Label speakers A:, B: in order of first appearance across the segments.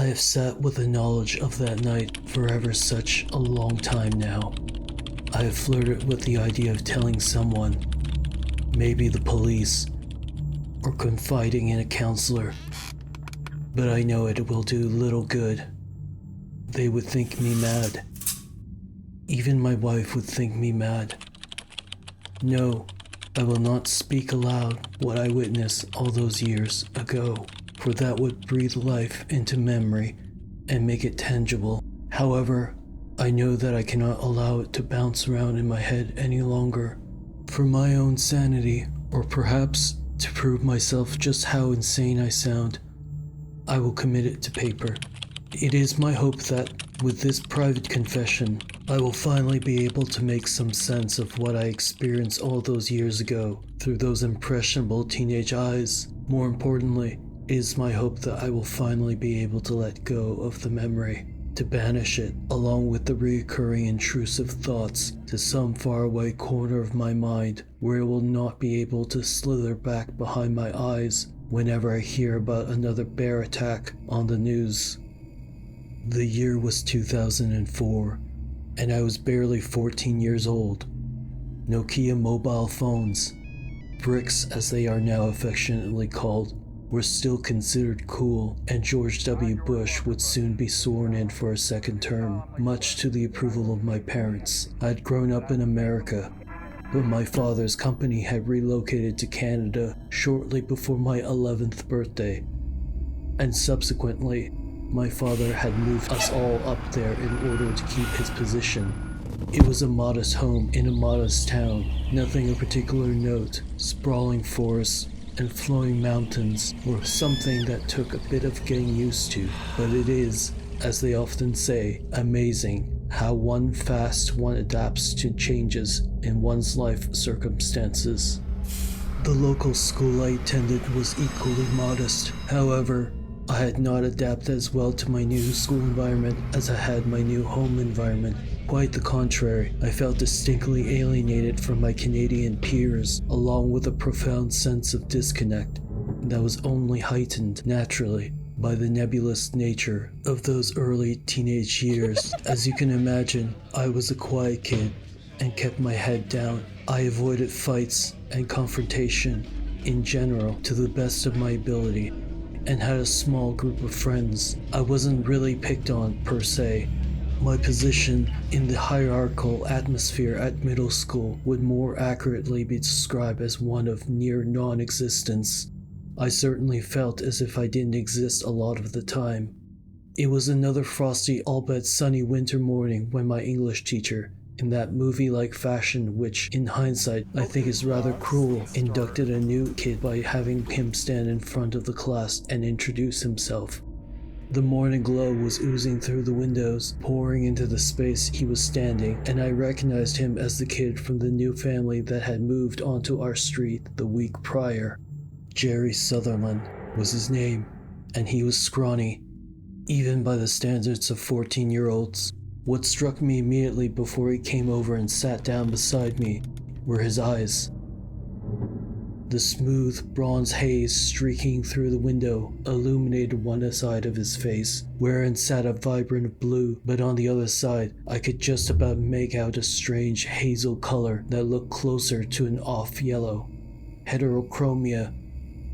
A: I have sat with the knowledge of that night for ever such a long time now. I have flirted with the idea of telling someone, maybe the police, or confiding in a counselor. But I know it will do little good. They would think me mad. Even my wife would think me mad. No, I will not speak aloud what I witnessed all those years ago, for that would breathe life into memory and make it tangible. However, I know that I cannot allow it to bounce around in my head any longer. For my own sanity, or perhaps to prove myself just how insane I sound, I will commit it to paper. It is my hope that, with this private confession, I will finally be able to make some sense of what I experienced all those years ago through those impressionable teenage eyes. More importantly, it is my hope that I will finally be able to let go of the memory, to banish it, along with the recurring intrusive thoughts, to some faraway corner of my mind where it will not be able to slither back behind my eyes whenever I hear about another bear attack on the news. The year was 2004, and I was barely 14 years old. Nokia mobile phones, bricks as they are now affectionately called, were still considered cool, and George W. Bush would soon be sworn in for a second term, much to the approval of my parents. I had grown up in America, but my father's company had relocated to Canada shortly before my 11th birthday, and subsequently, my father had moved us all up there in order to keep his position. It was a modest home in a modest town, nothing of particular note. Sprawling forests and flowing mountains were something that took a bit of getting used to, but it is, as they often say, amazing how one adapts to changes in one's life circumstances. The local school I attended was equally modest. However, I had not adapted as well to my new school environment as I had my new home environment. Quite the contrary, I felt distinctly alienated from my Canadian peers, along with a profound sense of disconnect that was only heightened, naturally, by the nebulous nature of those early teenage years. As you can imagine, I was a quiet kid and kept my head down. I avoided fights and confrontation in general to the best of my ability, and had a small group of friends. I wasn't really picked on per se. My position in the hierarchical atmosphere at middle school would more accurately be described as one of near non-existence. I certainly felt as if I didn't exist a lot of the time. It was another frosty, albeit sunny winter morning when my English teacher, in that movie-like fashion which, in hindsight, I think is rather cruel, inducted a new kid by having him stand in front of the class and introduce himself. The morning glow was oozing through the windows, pouring into the space he was standing, and I recognized him as the kid from the new family that had moved onto our street the week prior. Jerry Sutherland was his name, and he was scrawny, even by the standards of 14-year-olds. What struck me immediately before he came over and sat down beside me were his eyes. The smooth bronze haze streaking through the window illuminated one side of his face, wherein sat a vibrant blue, but on the other side I could just about make out a strange hazel color that looked closer to an off yellow. Heterochromia,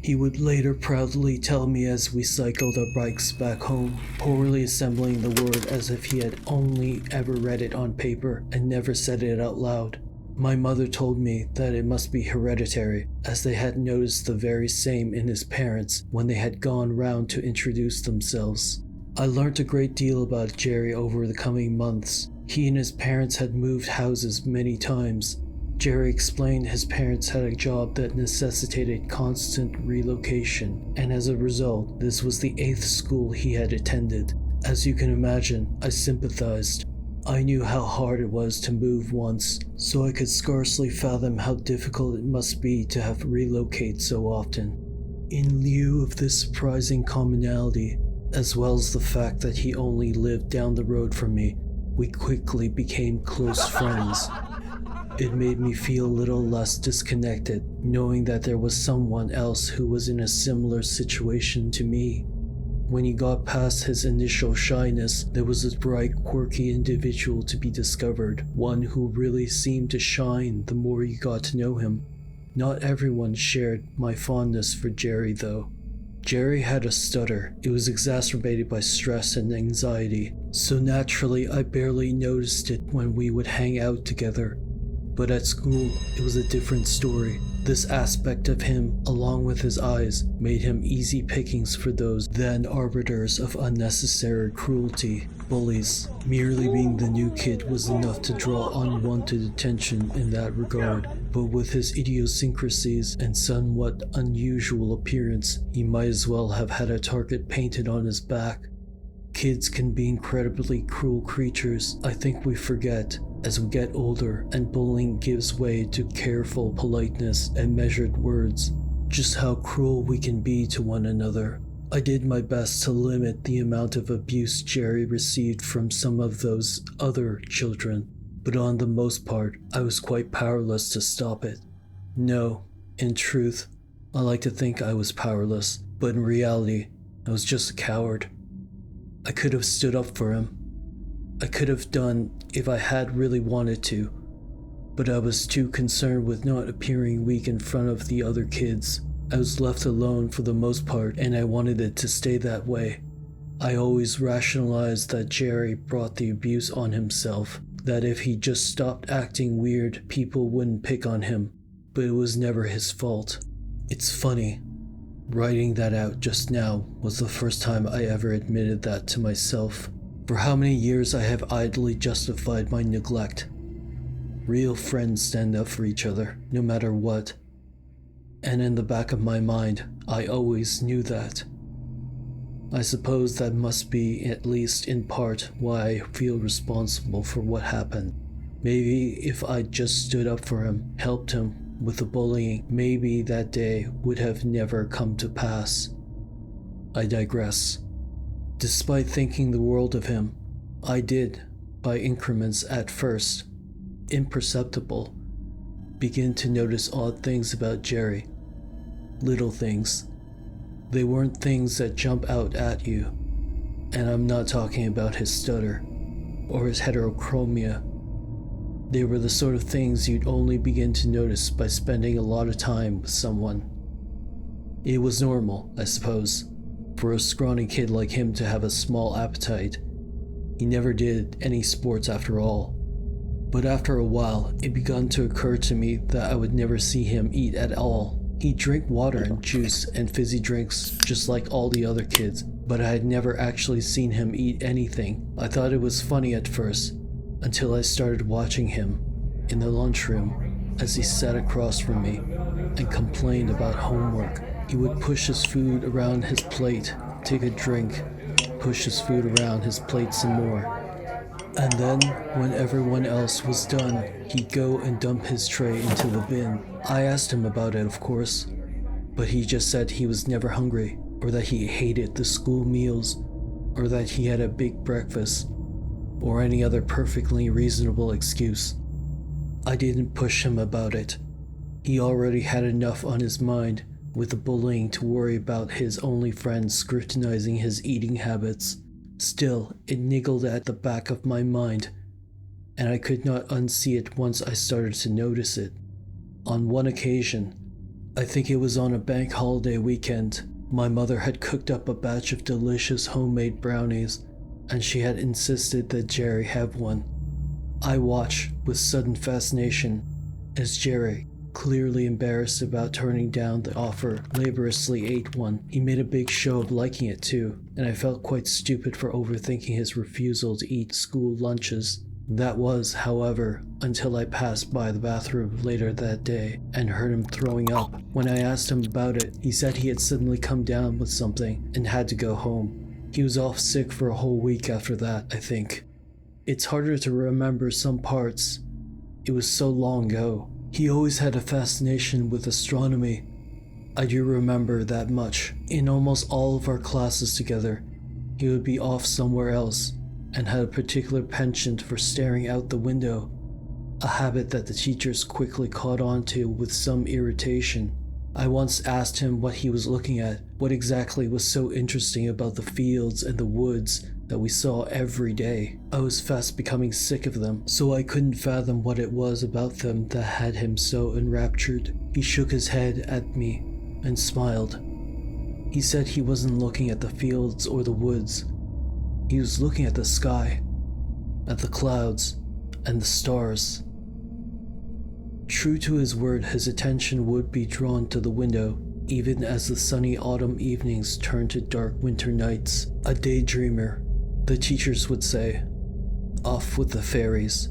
A: he would later proudly tell me as we cycled our bikes back home, poorly assembling the word as if he had only ever read it on paper and never said it out loud. My mother told me that it must be hereditary, as they had noticed the very same in his parents when they had gone round to introduce themselves. I learnt a great deal about Jerry over the coming months. He and his parents had moved houses many times. Jerry explained his parents had a job that necessitated constant relocation, and as a result, this was the 8th school he had attended. As you can imagine, I sympathized. I knew how hard it was to move once, so I could scarcely fathom how difficult it must be to have to relocate so often. In lieu of this surprising commonality, as well as the fact that he only lived down the road from me, we quickly became close friends. It made me feel a little less disconnected, knowing that there was someone else who was in a similar situation to me. When he got past his initial shyness, there was a bright, quirky individual to be discovered, one who really seemed to shine the more you got to know him. Not everyone shared my fondness for Jerry, though. Jerry had a stutter. It was exacerbated by stress and anxiety, so naturally I barely noticed it when we would hang out together. But at school, it was a different story. This aspect of him, along with his eyes, made him easy pickings for those then arbiters of unnecessary cruelty, bullies. Merely being the new kid was enough to draw unwanted attention in that regard, but with his idiosyncrasies and somewhat unusual appearance, he might as well have had a target painted on his back. Kids can be incredibly cruel creatures. I think we forget as we get older and bullying gives way to careful politeness and measured words, just how cruel we can be to one another. I did my best to limit the amount of abuse Jerry received from some of those other children, but on the most part, I was quite powerless to stop it. No, in truth, I like to think I was powerless, but in reality, I was just a coward. I could have stood up for him. I could have done if I had really wanted to, but I was too concerned with not appearing weak in front of the other kids. I was left alone for the most part, and I wanted it to stay that way. I always rationalized that Jerry brought the abuse on himself, that if he just stopped acting weird, people wouldn't pick on him, but it was never his fault. It's funny. Writing that out just now was the first time I ever admitted that to myself. For how many years I have idly justified my neglect. Real friends stand up for each other, no matter what. And in the back of my mind, I always knew that. I suppose that must be, at least in part, why I feel responsible for what happened. Maybe if I'd just stood up for him, helped him with the bullying, maybe that day would have never come to pass. I digress. Despite thinking the world of him, I did, by increments at first, imperceptible, begin to notice odd things about Jerry. Little things. They weren't things that jump out at you, and I'm not talking about his stutter, or his heterochromia. They were the sort of things you'd only begin to notice by spending a lot of time with someone. It was normal, I suppose, for a scrawny kid like him to have a small appetite. He never did any sports after all. But after a while, it began to occur to me that I would never see him eat at all. He'd drink water and juice and fizzy drinks just like all the other kids, but I had never actually seen him eat anything. I thought it was funny at first, until I started watching him in the lunchroom as he sat across from me and complained about homework. He would push his food around his plate, take a drink, push his food around his plate some more. And then, when everyone else was done, he'd go and dump his tray into the bin. I asked him about it, of course, but he just said he was never hungry, or that he hated the school meals, or that he had a big breakfast, or any other perfectly reasonable excuse. I didn't push him about it. He already had enough on his mind with the bullying to worry about his only friends scrutinizing his eating habits. Still, it niggled at the back of my mind, and I could not unsee it once I started to notice it. On one occasion, I think it was on a bank holiday weekend, my mother had cooked up a batch of delicious homemade brownies, and she had insisted that Jerry have one. I watched with sudden fascination as Jerry, clearly embarrassed about turning down the offer, laboriously ate one. He made a big show of liking it too, and I felt quite stupid for overthinking his refusal to eat school lunches. That was, however, until I passed by the bathroom later that day and heard him throwing up. When I asked him about it, he said he had suddenly come down with something and had to go home. He was off sick for a whole week after that, I think. It's harder to remember some parts. It was so long ago. He always had a fascination with astronomy. I do remember that much. In almost all of our classes together, he would be off somewhere else and had a particular penchant for staring out the window, a habit that the teachers quickly caught on to with some irritation. I once asked him what he was looking at, what exactly was so interesting about the fields and the woods that we saw every day. I was fast becoming sick of them, so I couldn't fathom what it was about them that had him so enraptured. He shook his head at me and smiled. He said he wasn't looking at the fields or the woods. He was looking at the sky, at the clouds, and the stars. True to his word, his attention would be drawn to the window, even as the sunny autumn evenings turned to dark winter nights. A daydreamer, the teachers would say. Off with the fairies.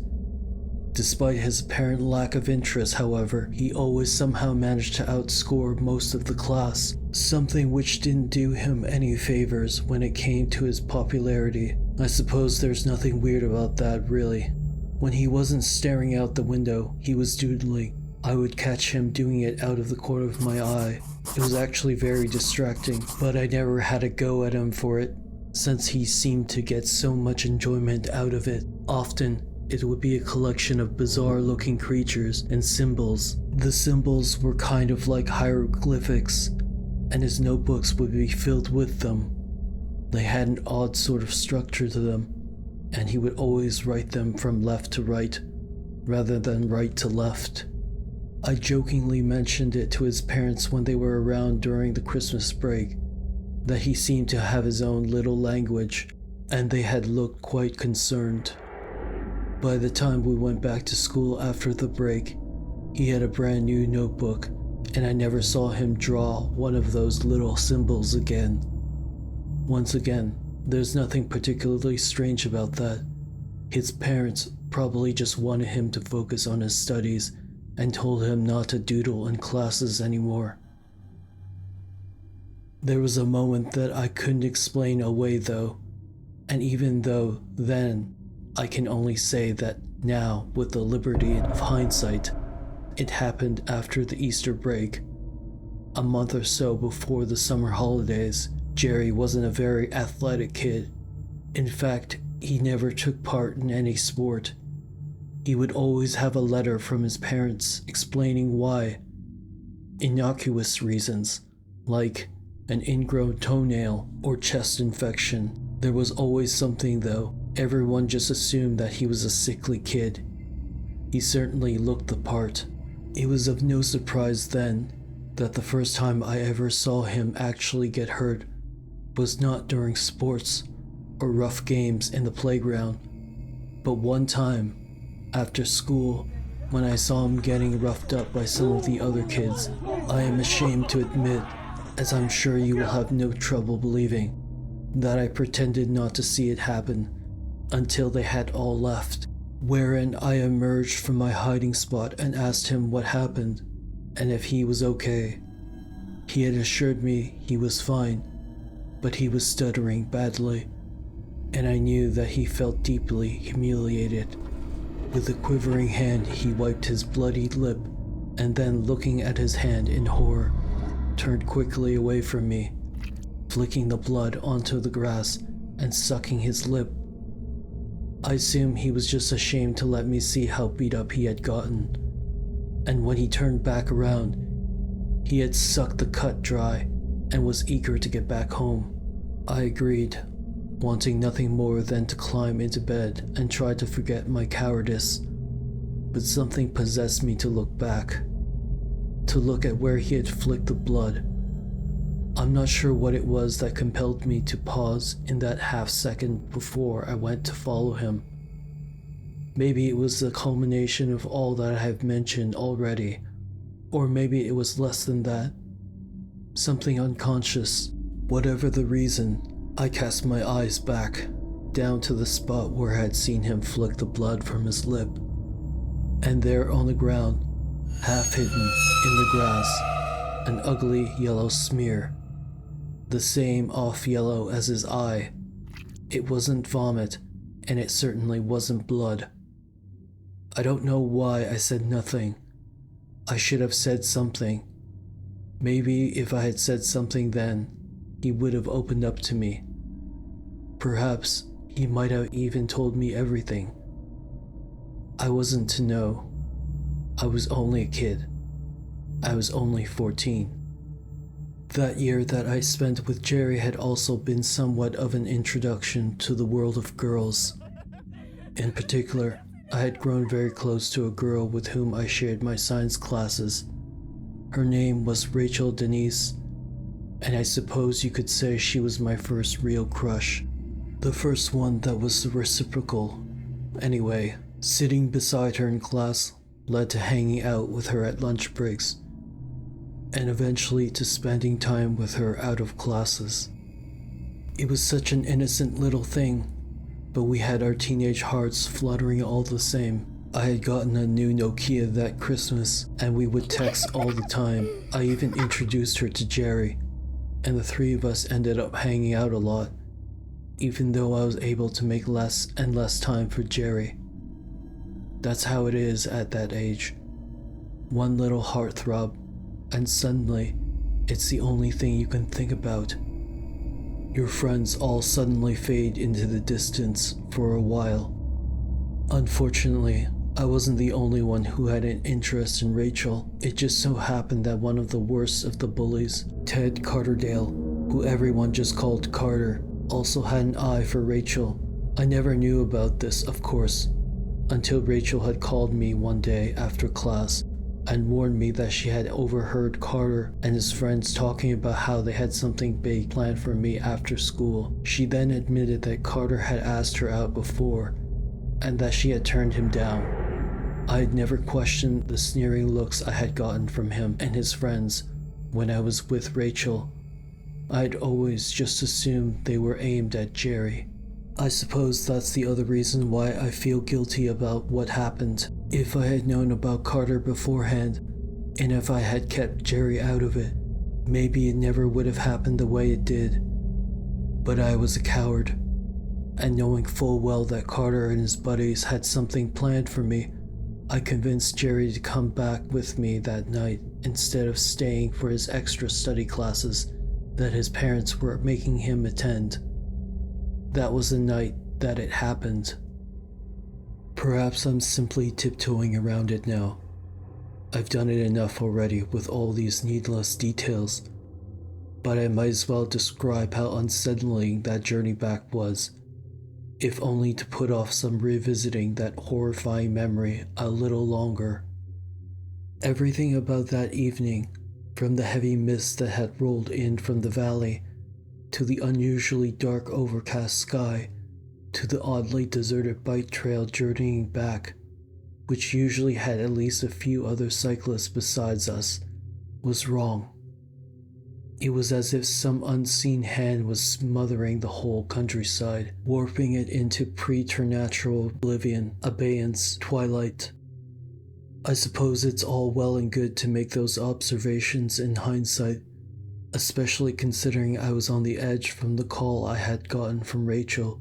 A: Despite his apparent lack of interest, however, he always somehow managed to outscore most of the class, something which didn't do him any favors when it came to his popularity. I suppose there's nothing weird about that, really. When he wasn't staring out the window, he was doodling. I would catch him doing it out of the corner of my eye. It was actually very distracting, but I never had a go at him for it, since he seemed to get so much enjoyment out of it. Often, it would be a collection of bizarre-looking creatures and symbols. The symbols were kind of like hieroglyphics, and his notebooks would be filled with them. They had an odd sort of structure to them, and he would always write them from left to right, rather than right to left. I jokingly mentioned it to his parents when they were around during the Christmas break, that he seemed to have his own little language, and they had looked quite concerned. By the time we went back to school after the break, he had a brand new notebook, and I never saw him draw one of those little symbols again. Once again, there's nothing particularly strange about that. His parents probably just wanted him to focus on his studies and told him not to doodle in classes anymore. There was a moment that I couldn't explain away though, and even though then, I can only say that now, with the liberty of hindsight, it happened after the Easter break. A month or so before the summer holidays. Jerry wasn't a very athletic kid. In fact, he never took part in any sport. He would always have a letter from his parents explaining why. Innocuous reasons, like an ingrown toenail or chest infection. There was always something though. Everyone just assumed that he was a sickly kid. He certainly looked the part. It was of no surprise then that the first time I ever saw him actually get hurt was not during sports or rough games in the playground, but one time after school when I saw him getting roughed up by some of the other kids. I am ashamed to admit, as I'm sure you will have no trouble believing, that I pretended not to see it happen until they had all left, wherein I emerged from my hiding spot and asked him what happened and if he was okay. He had assured me he was fine, but he was stuttering badly, and I knew that he felt deeply humiliated. With a quivering hand, he wiped his bloodied lip, and then, looking at his hand in horror, turned quickly away from me, flicking the blood onto the grass and sucking his lip. I assume he was just ashamed to let me see how beat up he had gotten, and when he turned back around, he had sucked the cut dry and was eager to get back home. I agreed, wanting nothing more than to climb into bed and try to forget my cowardice, but something possessed me to look back, to look at where he had flicked the blood. I'm not sure what it was that compelled me to pause in that half second before I went to follow him. Maybe it was the culmination of all that I have mentioned already, or maybe it was less than that. Something unconscious. Whatever the reason, I cast my eyes back, down to the spot where I had seen him flick the blood from his lip. And there on the ground, half hidden in the grass, an ugly yellow smear. The same off yellow as his eye. It wasn't vomit, and it certainly wasn't blood. I don't know why I said nothing. I should have said something. Maybe if I had said something then, he would have opened up to me. Perhaps he might have even told me everything. I wasn't to know. I was only a kid. I was only 14. That year that I spent with Jerry had also been somewhat of an introduction to the world of girls. In particular, I had grown very close to a girl with whom I shared my science classes. Her name was Rachel Denise, and I suppose you could say she was my first real crush. The first one that was reciprocal. Anyway, sitting beside her in class led to hanging out with her at lunch breaks, and eventually to spending time with her out of classes. It was such an innocent little thing, but we had our teenage hearts fluttering all the same. I had gotten a new Nokia that Christmas, and we would text all the time. I even introduced her to Jerry, and the three of us ended up hanging out a lot, even though I was able to make less and less time for Jerry. That's how it is at that age. One little heartthrob, and suddenly, it's the only thing you can think about. Your friends all suddenly fade into the distance for a while. Unfortunately, I wasn't the only one who had an interest in Rachel. It just so happened that one of the worst of the bullies, Ted Carterdale, who everyone just called Carter, also had an eye for Rachel. I never knew about this, of course, until Rachel had called me one day after class and warned me that she had overheard Carter and his friends talking about how they had something big planned for me after school. She then admitted that Carter had asked her out before, and that she had turned him down. I had never questioned the sneering looks I had gotten from him and his friends when I was with Rachel. I had always just assumed they were aimed at Jerry. I suppose that's the other reason why I feel guilty about what happened. If I had known about Carter beforehand, and if I had kept Jerry out of it, maybe it never would have happened the way it did. But I was a coward, and knowing full well that Carter and his buddies had something planned for me, I convinced Jerry to come back with me that night instead of staying for his extra study classes that his parents were making him attend. That was the night that it happened. Perhaps I'm simply tiptoeing around it now. I've done it enough already with all these needless details, but I might as well describe how unsettling that journey back was, if only to put off some revisiting that horrifying memory a little longer. Everything about that evening, from the heavy mist that had rolled in from the valley, to the unusually dark overcast sky, to the oddly deserted bike trail journeying back, which usually had at least a few other cyclists besides us, was wrong. It was as if some unseen hand was smothering the whole countryside, warping it into preternatural oblivion, abeyance, twilight. I suppose it's all well and good to make those observations in hindsight, especially considering I was on the edge from the call I had gotten from Rachel.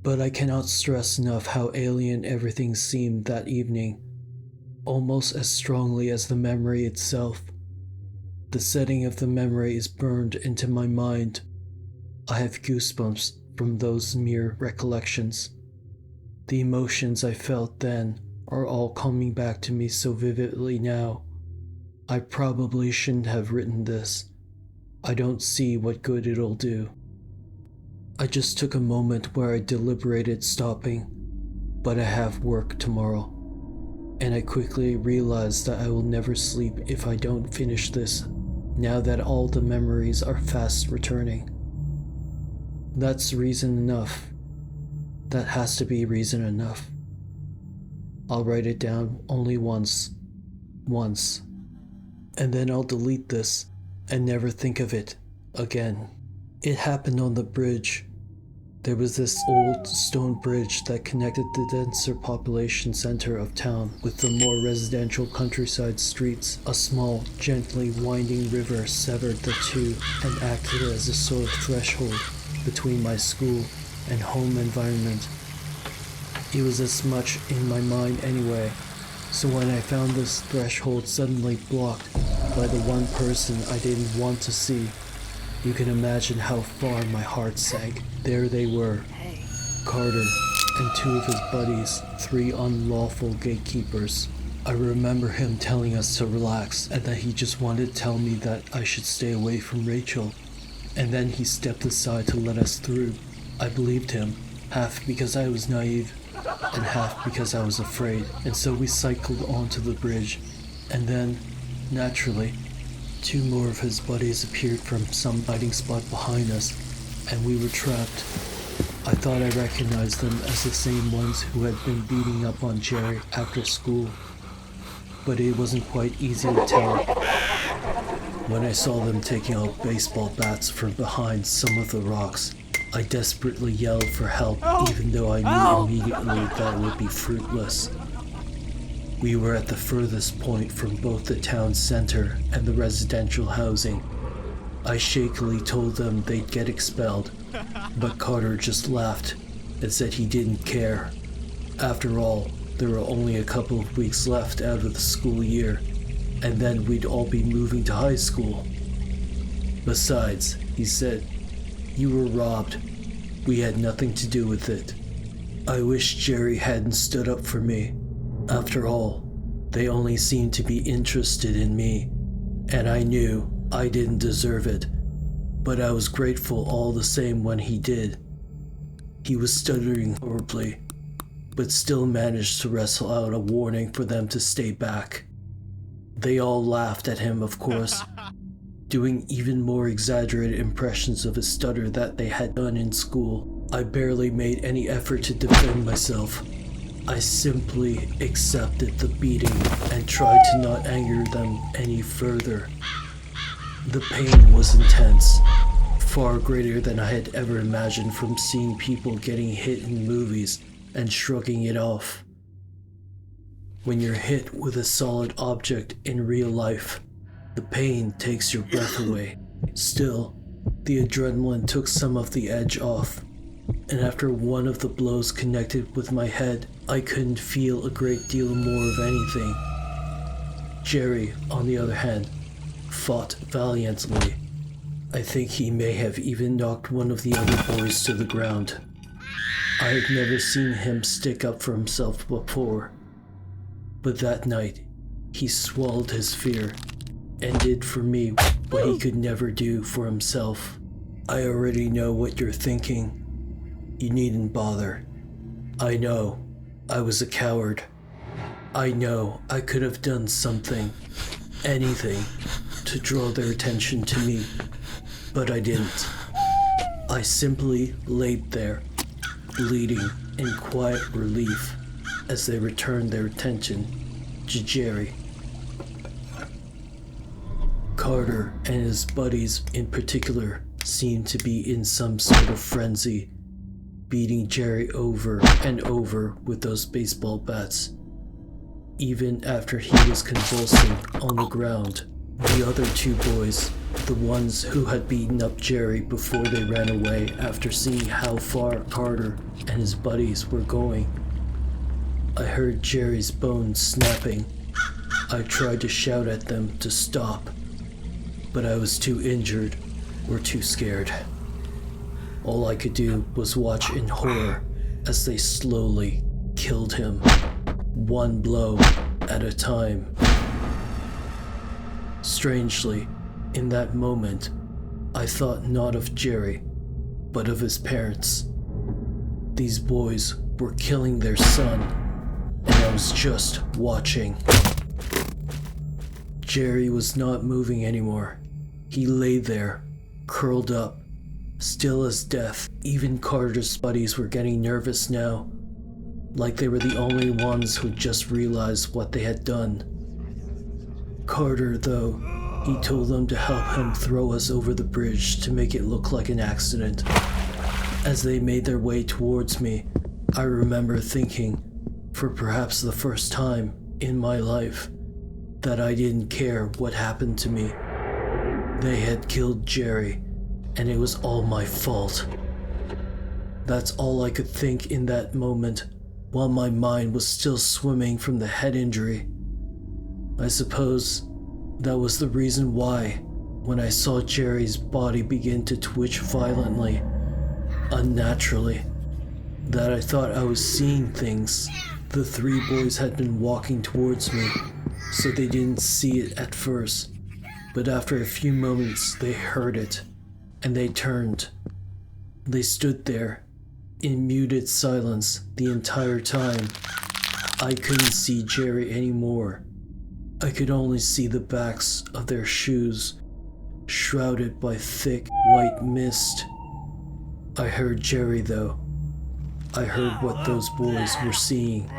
A: But I cannot stress enough how alien everything seemed that evening, almost as strongly as the memory itself. The setting of the memory is burned into my mind. I have goosebumps from those mere recollections. The emotions I felt then are all coming back to me so vividly now. I probably shouldn't have written this. I don't see what good it'll do. I just took a moment where I deliberated stopping, but I have work tomorrow, and I quickly realized that I will never sleep if I don't finish this, now that all the memories are fast returning. That's reason enough. That has to be reason enough. I'll write it down only once, and then I'll delete this and never think of it again. It happened on the bridge. There was this old stone bridge that connected the denser population center of town with the more residential countryside streets. A small, gently winding river severed the two and acted as a sort of threshold between my school and home environment. It was as much in my mind anyway, so when I found this threshold suddenly blocked by the one person I didn't want to see, you can imagine how far my heart sank. There they were, Carter and two of his buddies, three unlawful gatekeepers. I remember him telling us to relax and that he just wanted to tell me that I should stay away from Rachel. And then he stepped aside to let us through. I believed him, half because I was naive and half because I was afraid. And so we cycled onto the bridge. And then, naturally, 2 more of his buddies appeared from some hiding spot behind us, and we were trapped. I thought I recognized them as the same ones who had been beating up on Jerry after school, but it wasn't quite easy to tell. When I saw them taking out baseball bats from behind some of the rocks, I desperately yelled for help, even though I knew immediately that it would be fruitless. We were at the furthest point from both the town center and the residential housing. I shakily told them they'd get expelled, but Carter just laughed and said he didn't care. After all, there were only a couple of weeks left out of the school year, and then we'd all be moving to high school. Besides, he said, you were robbed. We had nothing to do with it. I wish Jerry hadn't stood up for me. After all, they only seemed to be interested in me, and I knew I didn't deserve it, but I was grateful all the same when he did. He was stuttering horribly, but still managed to wrestle out a warning for them to stay back. They all laughed at him, of course, doing even more exaggerated impressions of his stutter that they had done in school. I barely made any effort to defend myself. I simply accepted the beating and tried to not anger them any further. The pain was intense, far greater than I had ever imagined from seeing people getting hit in movies and shrugging it off. When you're hit with a solid object in real life, the pain takes your breath away. Still, the adrenaline took some of the edge off, and after one of the blows connected with my head, I couldn't feel a great deal more of anything. Jerry, on the other hand, fought valiantly. I think he may have even knocked one of the other boys to the ground. I had never seen him stick up for himself before, but that night, he swallowed his fear and did for me what he could never do for himself. I already know what you're thinking. You needn't bother. I know I was a coward. I know I could have done something, anything, to draw their attention to me, but I didn't. I simply laid there, bleeding in quiet relief as they returned their attention to Jerry. Carter and his buddies in particular seemed to be in some sort of frenzy, beating Jerry over and over with those baseball bats. Even after he was convulsing on the ground, the other 2 boys, the ones who had beaten up Jerry before they ran away after seeing how far Carter and his buddies were going. I heard Jerry's bones snapping. I tried to shout at them to stop, but I was too injured or too scared. All I could do was watch in horror as they slowly killed him, one blow at a time. Strangely, in that moment, I thought not of Jerry, but of his parents. These boys were killing their son, and I was just watching. Jerry was not moving anymore. He lay there, curled up, still as death. Even Carter's buddies were getting nervous now, like they were the only ones who just realized what they had done. Carter, though, he told them to help him throw us over the bridge to make it look like an accident. As they made their way towards me, I remember thinking, for perhaps the first time in my life, that I didn't care what happened to me. They had killed Jerry, and it was all my fault. That's all I could think in that moment, while my mind was still swimming from the head injury. I suppose that was the reason why, when I saw Jerry's body begin to twitch violently, unnaturally, that I thought I was seeing things. The three boys had been walking towards me, so they didn't see it at first. But after a few moments, they heard it, and they turned. They stood there, in muted silence the entire time. I couldn't see Jerry anymore. I could only see the backs of their shoes, shrouded by thick white mist. I heard Jerry though. I heard what those boys were seeing.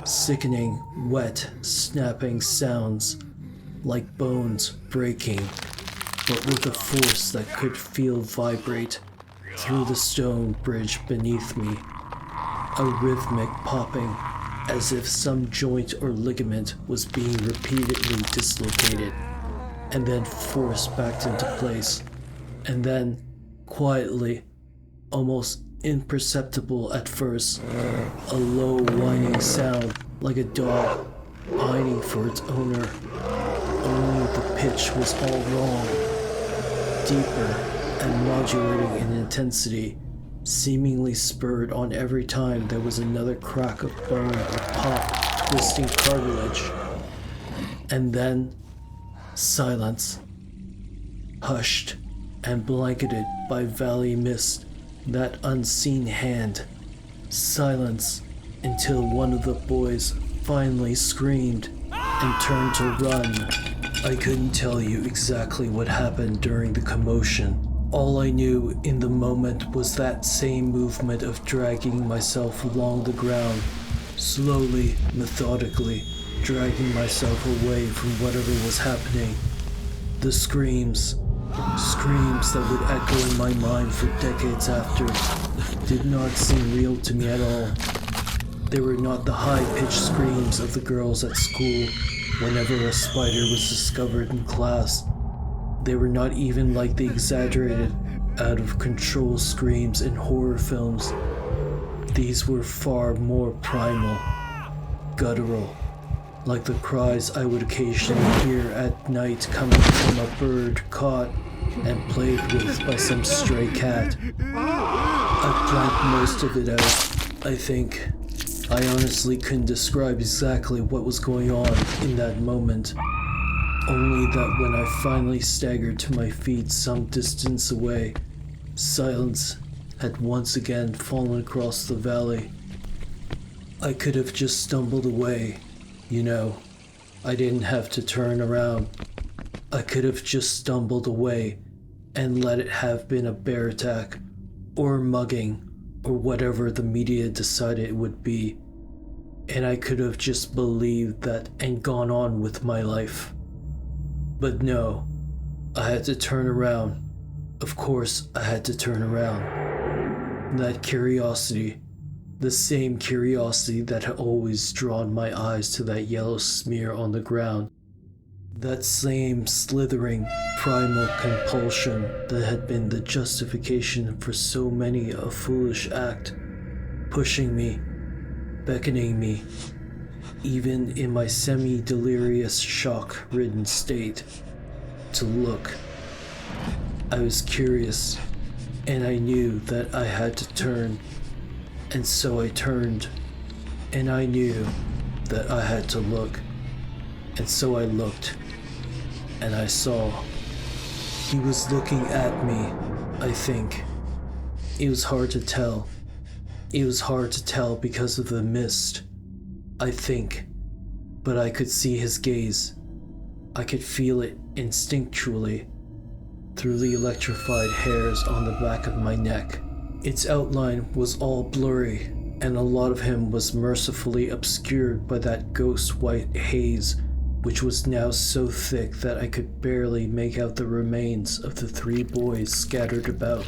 A: Sickening, wet, snapping sounds, like bones breaking, but with a force that could feel vibrate through the stone bridge beneath me. A rhythmic popping, as if some joint or ligament was being repeatedly dislocated, and then forced back into place, and then, quietly, almost imperceptible at first, a low whining sound like a dog pining for its owner. Only the pitch was all wrong, deeper and modulating in intensity, seemingly spurred on every time there was another crack of bone or pop, twisting cartilage. And then, silence, hushed and blanketed by valley mist, that unseen hand. Silence until one of the boys finally screamed and turned to run. I couldn't tell you exactly what happened during the commotion. All I knew in the moment was that same movement of dragging myself along the ground, slowly, methodically, dragging myself away from whatever was happening. The screams that would echo in my mind for decades after, did not seem real to me at all. They were not the high-pitched screams of the girls at school whenever a spider was discovered in class. They were not even like the exaggerated, out-of-control screams in horror films. These were far more primal, guttural, like the cries I would occasionally hear at night coming from a bird caught and played with by some stray cat. I blanked most of it out, I think. I honestly couldn't describe exactly what was going on in that moment. Only that when I finally staggered to my feet some distance away, silence had once again fallen across the valley. I could have just stumbled away, you know. I didn't have to turn around. I could have just stumbled away and let it have been a bear attack, or mugging, or whatever the media decided it would be. And I could have just believed that and gone on with my life. But no, I had to turn around. Of course I had to turn around. That curiosity, the same curiosity that had always drawn my eyes to that yellow smear on the ground, that same slithering, primal compulsion that had been the justification for so many a foolish act, pushing me, beckoning me, even in my semi-delirious, shock-ridden state, to look. I was curious, and I knew that I had to turn, and so I turned, and I knew that I had to look, and so I looked, and I saw. He was looking at me, I think. It was hard to tell. It was hard to tell because of the mist, I think, but I could see his gaze. I could feel it instinctually through the electrified hairs on the back of my neck. Its outline was all blurry, and a lot of him was mercifully obscured by that ghost-white haze, which was now so thick that I could barely make out the remains of the three boys scattered about.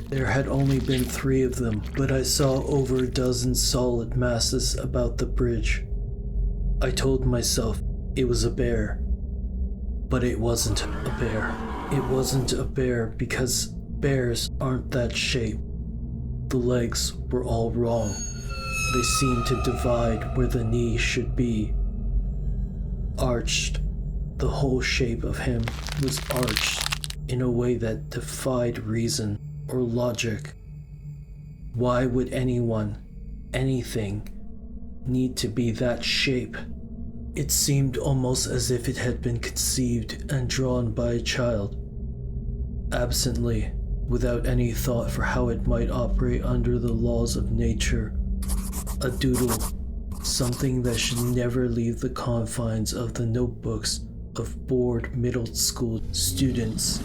A: There had only been 3 of them, but I saw over a dozen solid masses about the bridge. I told myself it was a bear, but it wasn't a bear. It wasn't a bear because bears aren't that shape. The legs were all wrong. They seemed to divide where the knee should be. Arched. The whole shape of him was arched in a way that defied reason or logic. Why would anyone, anything, need to be that shape. It seemed almost as if it had been conceived and drawn by a child, absently, without any thought for how it might operate under the laws of nature. A doodle, something that should never leave the confines of the notebooks of bored middle school students.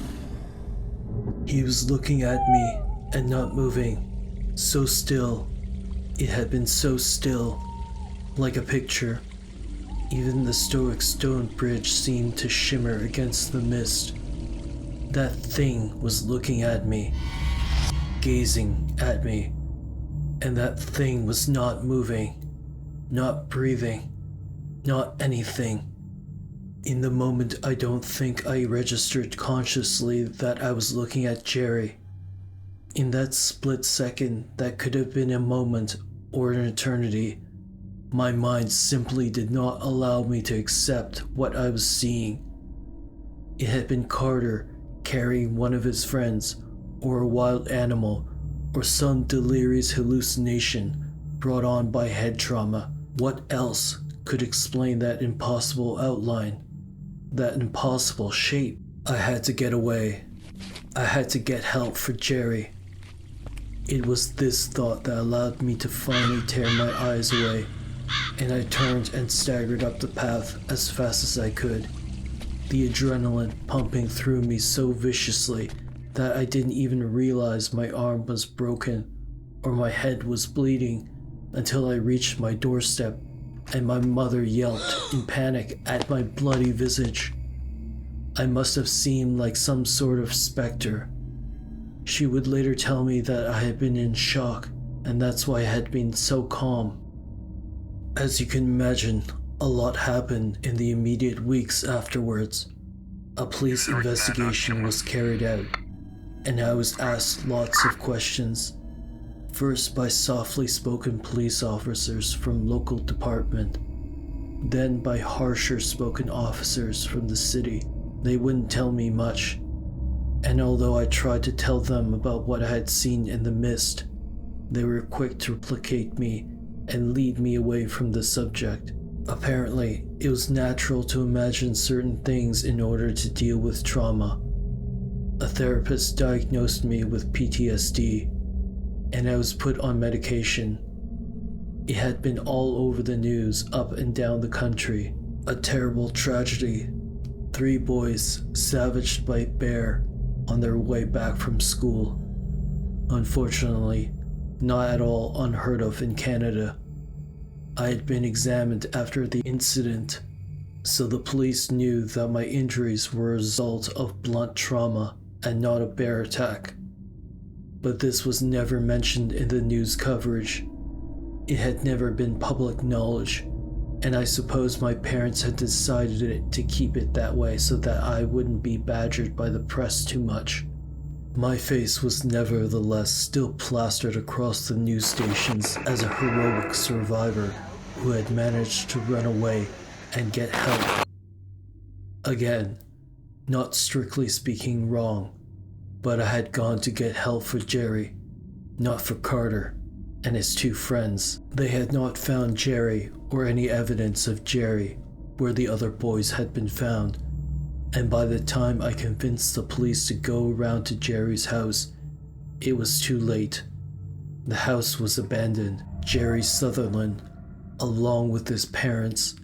A: He was looking at me and not moving, so still. It had been so still, like a picture. Even the stoic stone bridge seemed to shimmer against the mist. That thing was looking at me, gazing at me, and that thing was not moving, not breathing, not anything. In the moment, I don't think I registered consciously that I was looking at Jerry. In that split second that could have been a moment or an eternity, my mind simply did not allow me to accept what I was seeing. It had been Carter carrying one of his friends, or a wild animal, or some delirious hallucination brought on by head trauma. What else could explain that impossible outline, that impossible shape? I had to get away. I had to get help for Jerry. It was this thought that allowed me to finally tear my eyes away, and I turned and staggered up the path as fast as I could, the adrenaline pumping through me so viciously that I didn't even realize my arm was broken or my head was bleeding until I reached my doorstep and my mother yelped in panic at my bloody visage. I must have seemed like some sort of specter. She would later tell me that I had been in shock, and that's why I had been so calm. As you can imagine, a lot happened in the immediate weeks afterwards. A police investigation was carried out, and I was asked lots of questions. First by softly spoken police officers from local department, then by harsher spoken officers from the city. They wouldn't tell me much, and although I tried to tell them about what I had seen in the mist, they were quick to placate me and lead me away from the subject. Apparently, it was natural to imagine certain things in order to deal with trauma. A therapist diagnosed me with PTSD, and I was put on medication. It had been all over the news, up and down the country. A terrible tragedy. 3 boys savaged by a bear on their way back from school. Unfortunately, not at all unheard of in Canada. I had been examined after the incident, so the police knew that my injuries were a result of blunt trauma and not a bear attack. But this was never mentioned in the news coverage. It had never been public knowledge, and I suppose my parents had decided to keep it that way so that I wouldn't be badgered by the press too much. My face was nevertheless still plastered across the news stations as a heroic survivor who had managed to run away and get help. Again, not strictly speaking wrong, but I had gone to get help for Jerry, not for Carter and his 2 friends. They had not found Jerry or any evidence of Jerry where the other boys had been found, and by the time I convinced the police to go around to Jerry's house, it was too late. The house was abandoned. Jerry Sutherland, along with his parents,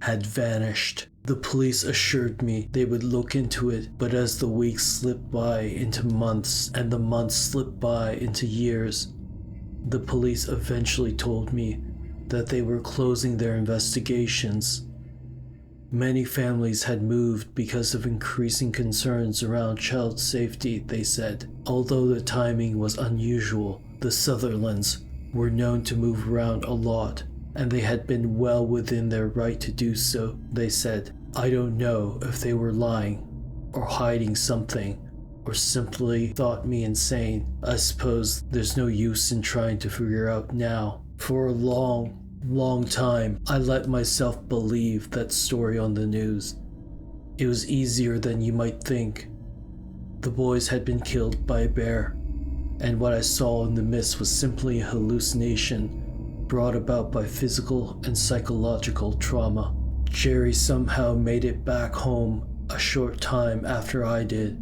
A: had vanished. The police assured me they would look into it, but as the weeks slipped by into months and the months slipped by into years, the police eventually told me that they were closing their investigations. Many families had moved because of increasing concerns around child safety, they said. Although the timing was unusual, the Sutherlands were known to move around a lot, and they had been well within their right to do so, they said. I don't know if they were lying, or hiding something, or simply thought me insane. I suppose there's no use in trying to figure out now. For a long time, I let myself believe that story on the news. It was easier than you might think. The boys had been killed by a bear, and what I saw in the mist was simply a hallucination, brought about by physical and psychological trauma. Jerry somehow made it back home a short time after I did,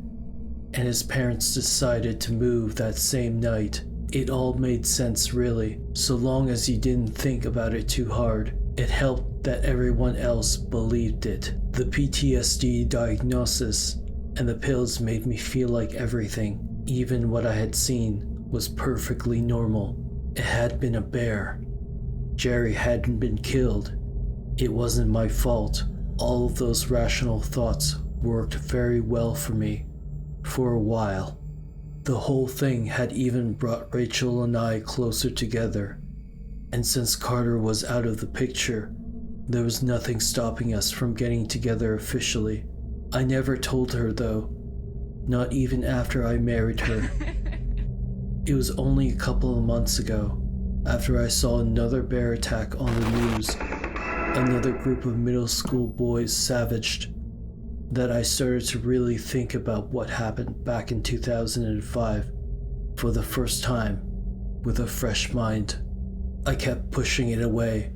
A: and his parents decided to move that same night. It all made sense, really, so long as you didn't think about it too hard. It helped that everyone else believed it. The PTSD diagnosis and the pills made me feel like everything, even what I had seen, was perfectly normal. It had been a bear. Jerry hadn't been killed. It wasn't my fault. All of those rational thoughts worked very well for me, for a while. The whole thing had even brought Rachel and I closer together, and since Carter was out of the picture, there was nothing stopping us from getting together officially. I never told her though, not even after I married her. It was only a couple of months ago, after I saw another bear attack on the news, another group of middle school boys savaged, that I started to really think about what happened back in 2005 for the first time with a fresh mind. I kept pushing it away,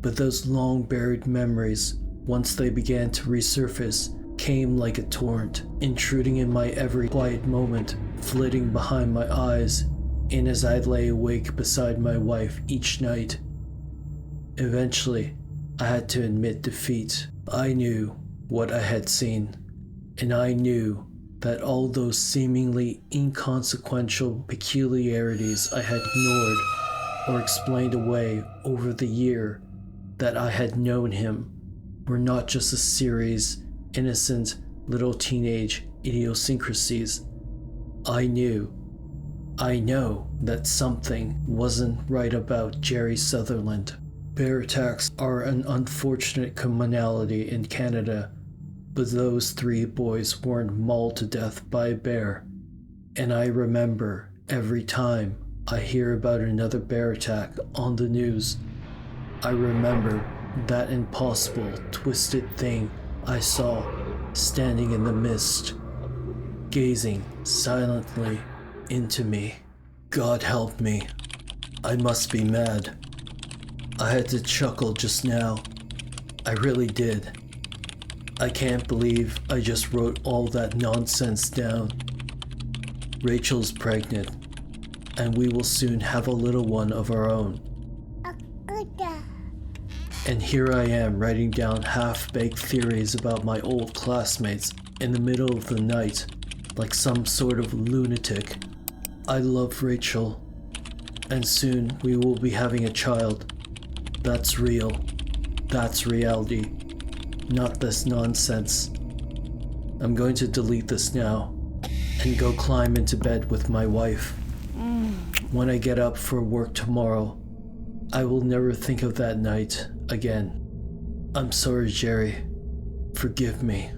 A: but those long buried memories, once they began to resurface, came like a torrent, intruding in my every quiet moment, flitting behind my eyes, and as I lay awake beside my wife each night. Eventually, I had to admit defeat. I knew what I had seen, and I knew that all those seemingly inconsequential peculiarities I had ignored or explained away over the year that I had known him were not just a series innocent little teenage idiosyncrasies. I know that something wasn't right about Jerry Sutherland. Bear attacks are an unfortunate commonality in Canada, but those three boys weren't mauled to death by a bear. And I remember every time I hear about another bear attack on the news, I remember that impossible, twisted thing I saw standing in the mist, gazing silently into me. God help me. I must be mad. I had to chuckle just now. I really did. I can't believe I just wrote all that nonsense down. Rachel's pregnant, and we will soon have a little one of our own. And here I am writing down half-baked theories about my old classmates in the middle of the night, like some sort of lunatic. I love Rachel, and soon we will be having a child. That's real. That's reality. Not this nonsense. I'm going to delete this now and go climb into bed with my wife. When I get up for work tomorrow, I will never think of that night again. I'm sorry, Jerry. Forgive me.